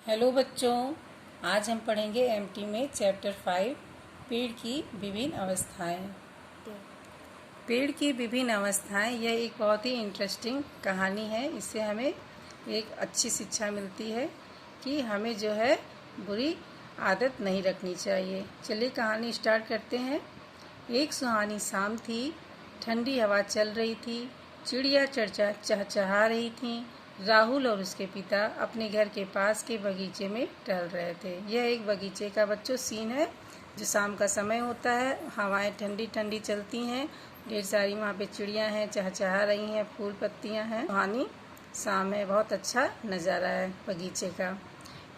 Hello बच्चों, आज हम पढ़ेंगे एमटी में चैप्टर 5 पेड़ की विभिन्न अवस्थाएं। पेड़ की विभिन्न अवस्थाएं यह एक बहुत ही इंटरेस्टिंग कहानी है। इससे हमें एक अच्छी शिक्षा मिलती है कि हमें जो है बुरी आदत नहीं रखनी चाहिए। चलिए कहानी स्टार्ट करते हैं। एक सुहानी शाम थी, ठंडी हवा चल रही थी, चिड़िया चहचहा रही थीं। राहुल और उसके पिता अपने घर के पास के बगीचे में टहल रहे थे। यह एक बगीचे का बच्चों सीन है जो शाम का समय होता है। हवाएं ठंडी ठंडी चलती हैं, ढेर सारी वहाँ पे चिड़ियाँ हैं, चहचहा रही हैं, फूल पत्तियाँ हैं। सुहानी शाम है, बहुत अच्छा नज़ारा है बगीचे का।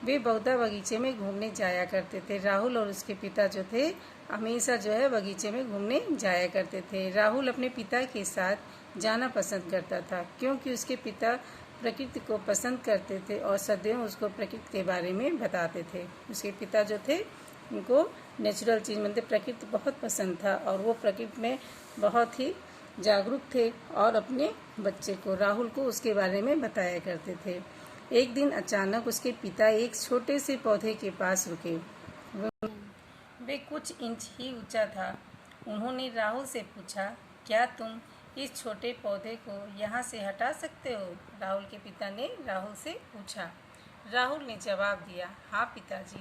वे बहुधा बगीचे में घूमने जाया करते थे। राहुल और उसके पिता जो थे हमेशा जो है बगीचे में घूमने जाया करते थे। राहुल अपने पिता के साथ जाना पसंद करता था क्योंकि उसके पिता प्रकृति को पसंद करते थे और सदैव उसको प्रकृति के बारे में बताते थे। उसके पिता जो थे उनको नेचुरल चीज़ मतलब प्रकृति बहुत पसंद था और वो प्रकृति में बहुत ही जागरूक थे और अपने बच्चे को राहुल को उसके बारे में बताया करते थे। एक दिन अचानक उसके पिता एक छोटे से पौधे के पास रुके। वे कुछ इंच ही ऊंचा था। उन्होंने राहुल से पूछा, क्या तुम इस छोटे पौधे को यहाँ से हटा सकते हो? राहुल के पिता ने राहुल से पूछा। राहुल ने जवाब दिया, हाँ पिताजी,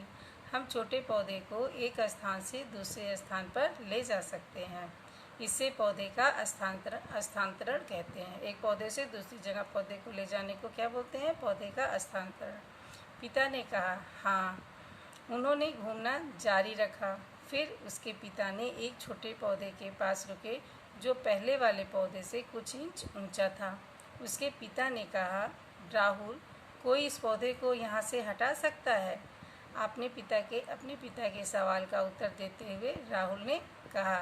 हम छोटे पौधे को एक स्थान से दूसरे स्थान पर ले जा सकते हैं। इसे पौधे का स्थानांतरण कहते हैं। एक पौधे से दूसरी जगह पौधे को ले जाने को क्या बोलते हैं? पौधे का स्थानांतरण। पिता ने कहा, हाँ। उन्होंने घूमना जारी रखा। फिर उसके पिता ने एक छोटे पौधे के पास रुके जो पहले वाले पौधे से कुछ इंच ऊंचा था। उसके पिता ने कहा, राहुल, कोई इस पौधे को यहाँ से हटा सकता है? अपने पिता के सवाल का उत्तर देते हुए राहुल ने कहा,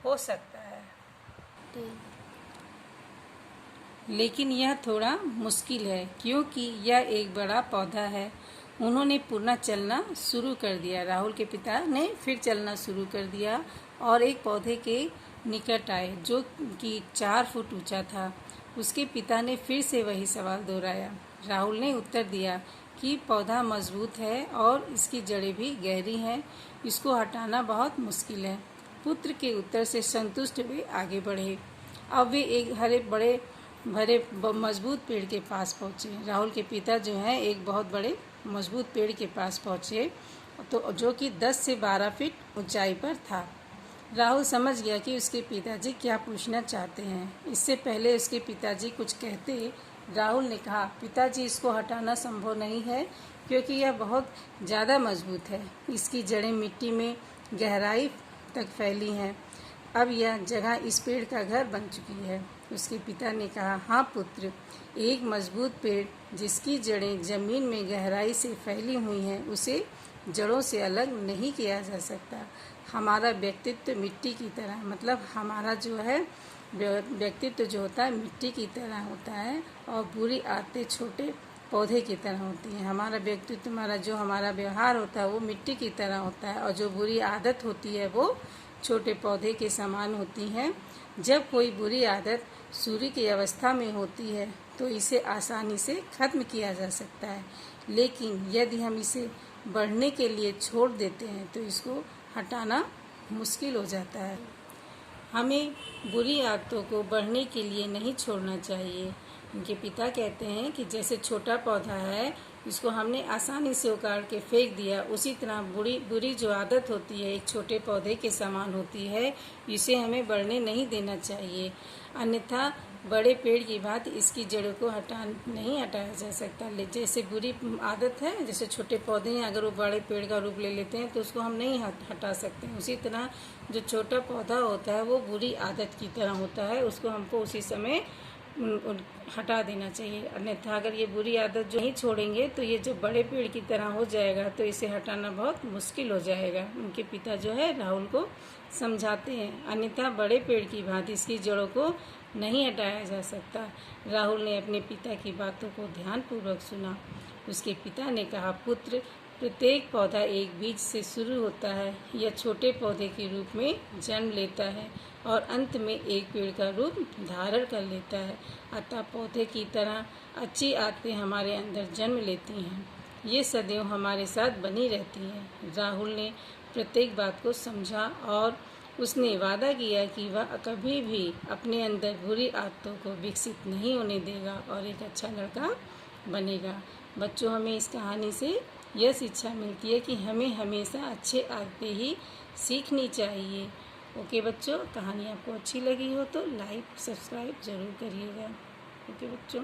हो सकता है, लेकिन यह थोड़ा मुश्किल है क्योंकि यह एक बड़ा पौधा है। उन्होंने पुनः चलना शुरू कर दिया। राहुल के पिता ने फिर चलना शुरू कर दिया और एक पौधे के निकट आए जो कि 4 फुट ऊंचा था। उसके पिता ने फिर से वही सवाल दोहराया। राहुल ने उत्तर दिया कि पौधा मजबूत है और इसकी जड़ें भी गहरी हैं, इसको हटाना बहुत मुश्किल है। पुत्र के उत्तर से संतुष्ट वे आगे बढ़े। अब वे एक भरे मजबूत पेड़ के पास पहुँचे। राहुल के पिता जो हैं एक बहुत बड़े मजबूत पेड़ के पास पहुँचे तो जो कि 10 से 12 फीट ऊंचाई पर था। राहुल समझ गया कि उसके पिताजी क्या पूछना चाहते हैं। इससे पहले उसके पिताजी कुछ कहते, राहुल ने कहा, पिताजी, इसको हटाना संभव नहीं है क्योंकि यह बहुत ज़्यादा मजबूत है। इसकी जड़ें मिट्टी में गहराई तक फैली हैं। अब यह जगह इस पेड़ का घर बन चुकी है। उसके पिता ने कहा, हाँ पुत्र, एक मजबूत पेड़ जिसकी जड़ें जमीन में गहराई से फैली हुई हैं उसे जड़ों से अलग नहीं किया जा सकता। हमारा व्यक्तित्व मिट्टी की तरह, मतलब हमारा जो है व्यक्तित्व जो होता है मिट्टी की तरह होता है और बुरी आदतें छोटे पौधे की तरह होती हैं। हमारा व्यक्तित्व, हमारा व्यवहार होता है वो मिट्टी की तरह होता है और जो बुरी आदत होती है वो छोटे पौधे के समान होती हैं। जब कोई बुरी आदत सूर्य की अवस्था में होती है तो इसे आसानी से खत्म किया जा सकता है, लेकिन यदि हम इसे बढ़ने के लिए छोड़ देते हैं तो इसको हटाना मुश्किल हो जाता है। हमें बुरी आदतों को बढ़ने के लिए नहीं छोड़ना चाहिए। उनके पिता कहते हैं कि जैसे छोटा पौधा है, इसको हमने आसानी से उखाड़ के फेंक दिया, उसी तरह बुरी जो आदत होती है एक छोटे पौधे के समान होती है। इसे हमें बढ़ने नहीं देना चाहिए, अन्यथा बड़े पेड़ की बात इसकी जड़ों को नहीं हटाया जा सकता। जैसे बुरी आदत है, जैसे छोटे पौधे हैं, अगर वो बड़े पेड़ का रूप ले लेते हैं तो उसको हम नहीं हटा सकते हैं। उसी तरह जो छोटा पौधा होता है वो बुरी आदत की तरह होता है, उसको हमको उसी समय हटा देना चाहिए। अन्यथा अगर ये बुरी आदत जो नहीं छोड़ेंगे तो ये जो बड़े पेड़ की तरह हो जाएगा तो इसे हटाना बहुत मुश्किल हो जाएगा। उनके पिता जो है राहुल को समझाते हैं, अन्यथा बड़े पेड़ की भांति इसकी जड़ों को नहीं हटाया जा सकता। राहुल ने अपने पिता की बातों को ध्यानपूर्वक सुना। उसके पिता ने कहा, पुत्र, प्रत्येक पौधा एक बीज से शुरू होता है। यह छोटे पौधे के रूप में जन्म लेता है और अंत में एक पेड़ का रूप धारण कर लेता है। अतः पौधे की तरह अच्छी आदतें हमारे अंदर जन्म लेती हैं। ये सदैव हमारे साथ बनी रहती है। राहुल ने प्रत्येक बात को समझा और उसने वादा किया कि वह कभी भी अपने अंदर बुरी आदतों को विकसित नहीं होने देगा और एक अच्छा लड़का बनेगा। बच्चों, हमें इस कहानी से यह शिक्षा मिलती है कि हमें हमेशा अच्छे आदतें ही सीखनी चाहिए। ओके बच्चों, कहानी आपको अच्छी लगी हो तो लाइक सब्सक्राइब ज़रूर करिएगा। ओके बच्चों।